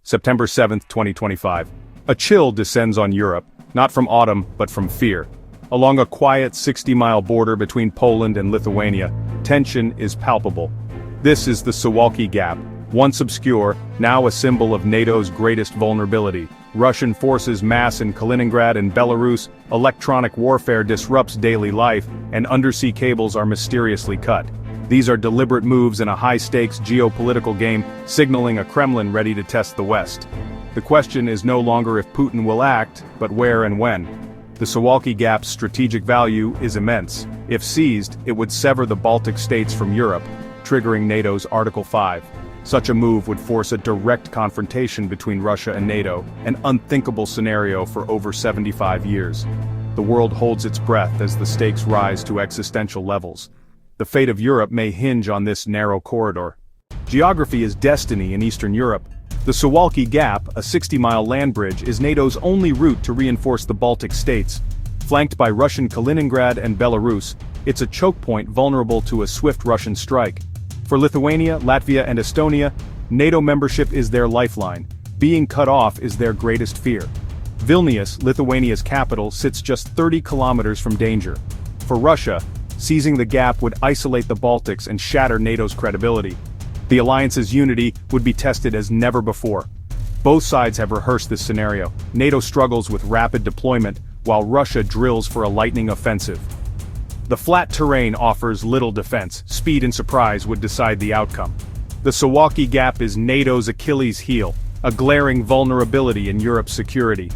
September 7, 2025. A chill descends on Europe, not from autumn, but from fear. Along a quiet 60-mile border between Poland and Lithuania, tension is palpable. This is the Suwalki Gap, once obscure, now a symbol of NATO's greatest vulnerability. Russian forces mass in Kaliningrad and Belarus, electronic warfare disrupts daily life, and undersea cables are mysteriously cut. These are deliberate moves in a high-stakes geopolitical game, signaling a Kremlin ready to test the West. The question is no longer if Putin will act, but where and when. The Suwalki Gap's strategic value is immense. If seized, it would sever the Baltic states from Europe, triggering NATO's Article 5. Such a move would force a direct confrontation between Russia and NATO, an unthinkable scenario for over 75 years. The world holds its breath as the stakes rise to existential levels. The fate of Europe may hinge on this narrow corridor. Geography is destiny in Eastern Europe. The Suwalki Gap, a 60-mile land bridge, is NATO's only route to reinforce the Baltic states. Flanked by Russian Kaliningrad and Belarus, it's a choke point vulnerable to a swift Russian strike. For Lithuania, Latvia and Estonia, NATO membership is their lifeline. Being cut off is their greatest fear. Vilnius, Lithuania's capital, sits just 30 kilometers from danger. For Russia, seizing the gap would isolate the Baltics and shatter NATO's credibility. The alliance's unity would be tested as never before. Both sides have rehearsed this scenario. NATO struggles with rapid deployment, while Russia drills for a lightning offensive. The flat terrain offers little defense. Speed and surprise would decide the outcome. The Suwalki Gap is NATO's Achilles heel, a glaring vulnerability in Europe's security.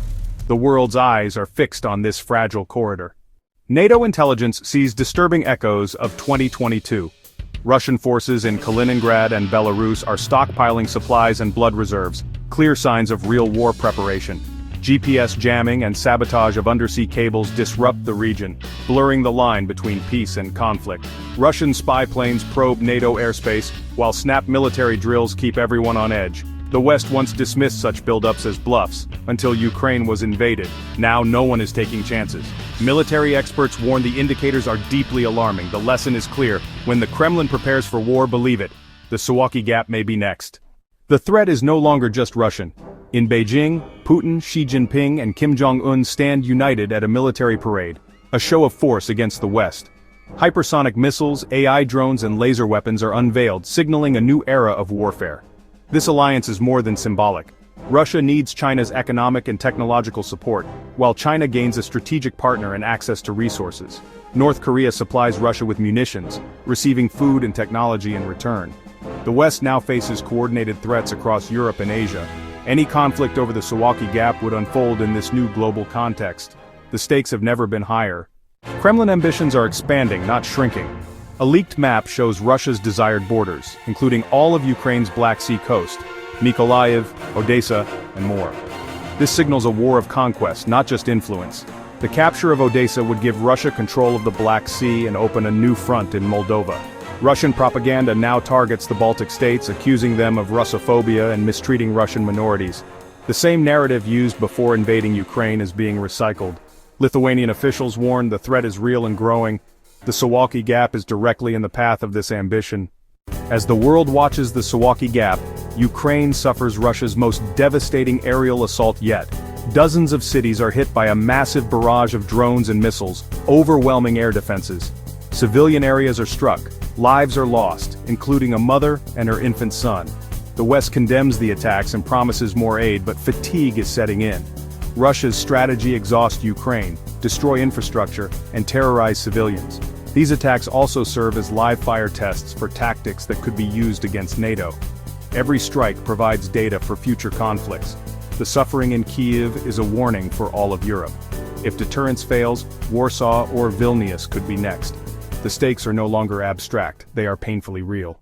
The world's eyes are fixed on this fragile corridor. NATO intelligence sees disturbing echoes of 2022. Russian forces in Kaliningrad and Belarus are stockpiling supplies and blood reserves, clear signs of real war preparation. GPS jamming and sabotage of undersea cables disrupt the region, blurring the line between peace and conflict. Russian spy planes probe NATO airspace, while snap military drills keep everyone on edge. The West once dismissed such buildups as bluffs, until Ukraine was invaded. Now no one is taking chances. Military experts warn the indicators are deeply alarming. The lesson is clear: when the Kremlin prepares for war, believe it. The Suwalki Gap may be next. The threat is no longer just Russian. In Beijing, Putin, Xi Jinping and Kim Jong-un stand united at a military parade, a show of force against the West. Hypersonic missiles, AI drones and laser weapons are unveiled, signaling a new era of warfare. This alliance is more than symbolic. Russia needs China's economic and technological support, while China gains a strategic partner and access to resources. North Korea supplies Russia with munitions, receiving food and technology in return. The West now faces coordinated threats across Europe and Asia. Any conflict over the Suwalki Gap would unfold in this new global context. The stakes have never been higher. Kremlin ambitions are expanding, not shrinking. A leaked map shows Russia's desired borders, including all of Ukraine's Black Sea coast, Mykolaiv, Odesa, and more. This signals a war of conquest, not just influence. The capture of Odesa would give Russia control of the Black Sea and open a new front in Moldova. Russian propaganda now targets the Baltic states, accusing them of Russophobia and mistreating Russian minorities. The same narrative used before invading Ukraine is being recycled. Lithuanian officials warn the threat is real and growing. The Suwalki Gap is directly in the path of this ambition. As the world watches the Suwalki Gap, Ukraine suffers Russia's most devastating aerial assault yet. Dozens of cities are hit by a massive barrage of drones and missiles, overwhelming air defenses. Civilian areas are struck, lives are lost, including a mother and her infant son. The West condemns the attacks and promises more aid, but fatigue is setting in. Russia's strategy exhausts Ukraine, destroy infrastructure, and terrorize civilians. These attacks also serve as live-fire tests for tactics that could be used against NATO. Every strike provides data for future conflicts. The suffering in Kyiv is a warning for all of Europe. If deterrence fails, Warsaw or Vilnius could be next. The stakes are no longer abstract, they are painfully real.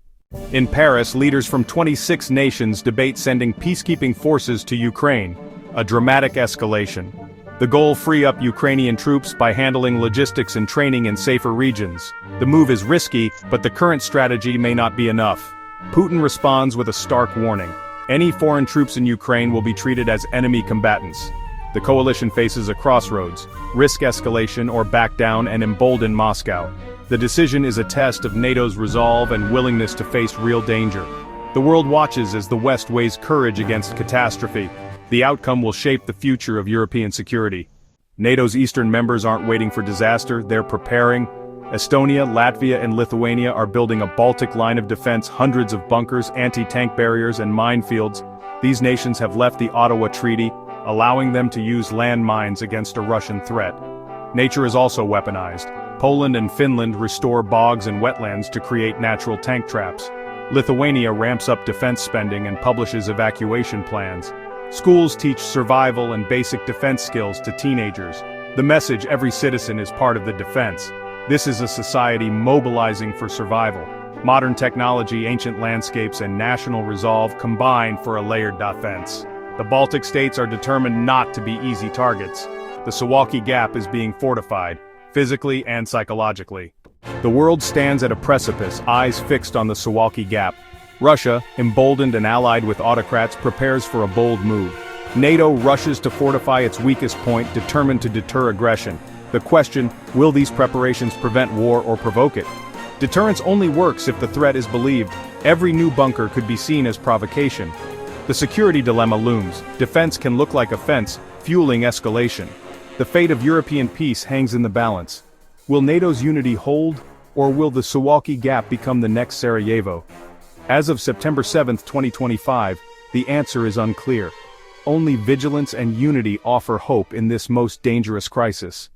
In Paris, leaders from 26 nations debate sending peacekeeping forces to Ukraine, a dramatic escalation. The goal: free up Ukrainian troops by handling logistics and training in safer regions. The move is risky, but the current strategy may not be enough. Putin responds with a stark warning. Any foreign troops in Ukraine will be treated as enemy combatants. The coalition faces a crossroads: risk escalation or back down and embolden Moscow. The decision is a test of NATO's resolve and willingness to face real danger. The world watches as the West weighs courage against catastrophe. The outcome will shape the future of European security. NATO's eastern members aren't waiting for disaster, they're preparing. Estonia, Latvia, and Lithuania are building a Baltic line of defense, hundreds of bunkers, anti-tank barriers, and minefields. These nations have left the Ottawa Treaty, allowing them to use landmines against a Russian threat. Nature is also weaponized. Poland and Finland restore bogs and wetlands to create natural tank traps. Lithuania ramps up defense spending and publishes evacuation plans. Schools teach survival and basic defense skills to teenagers. The message: every citizen is part of the defense. This is a society mobilizing for survival. Modern technology, ancient landscapes, and national resolve combine for a layered defense. The Baltic states are determined not to be easy targets. The Suwalki Gap is being fortified, physically and psychologically. The world stands at a precipice, eyes fixed on the Suwalki Gap. Russia, emboldened and allied with autocrats, prepares for a bold move. NATO rushes to fortify its weakest point, determined to deter aggression. The question: will these preparations prevent war or provoke it? Deterrence only works if the threat is believed. Every new bunker could be seen as provocation. The security dilemma looms. Defense can look like offense, fueling escalation. The fate of European peace hangs in the balance. Will NATO's unity hold, or will the Suwalki Gap become the next Sarajevo? As of September 7, 2025, the answer is unclear. Only vigilance and unity offer hope in this most dangerous crisis.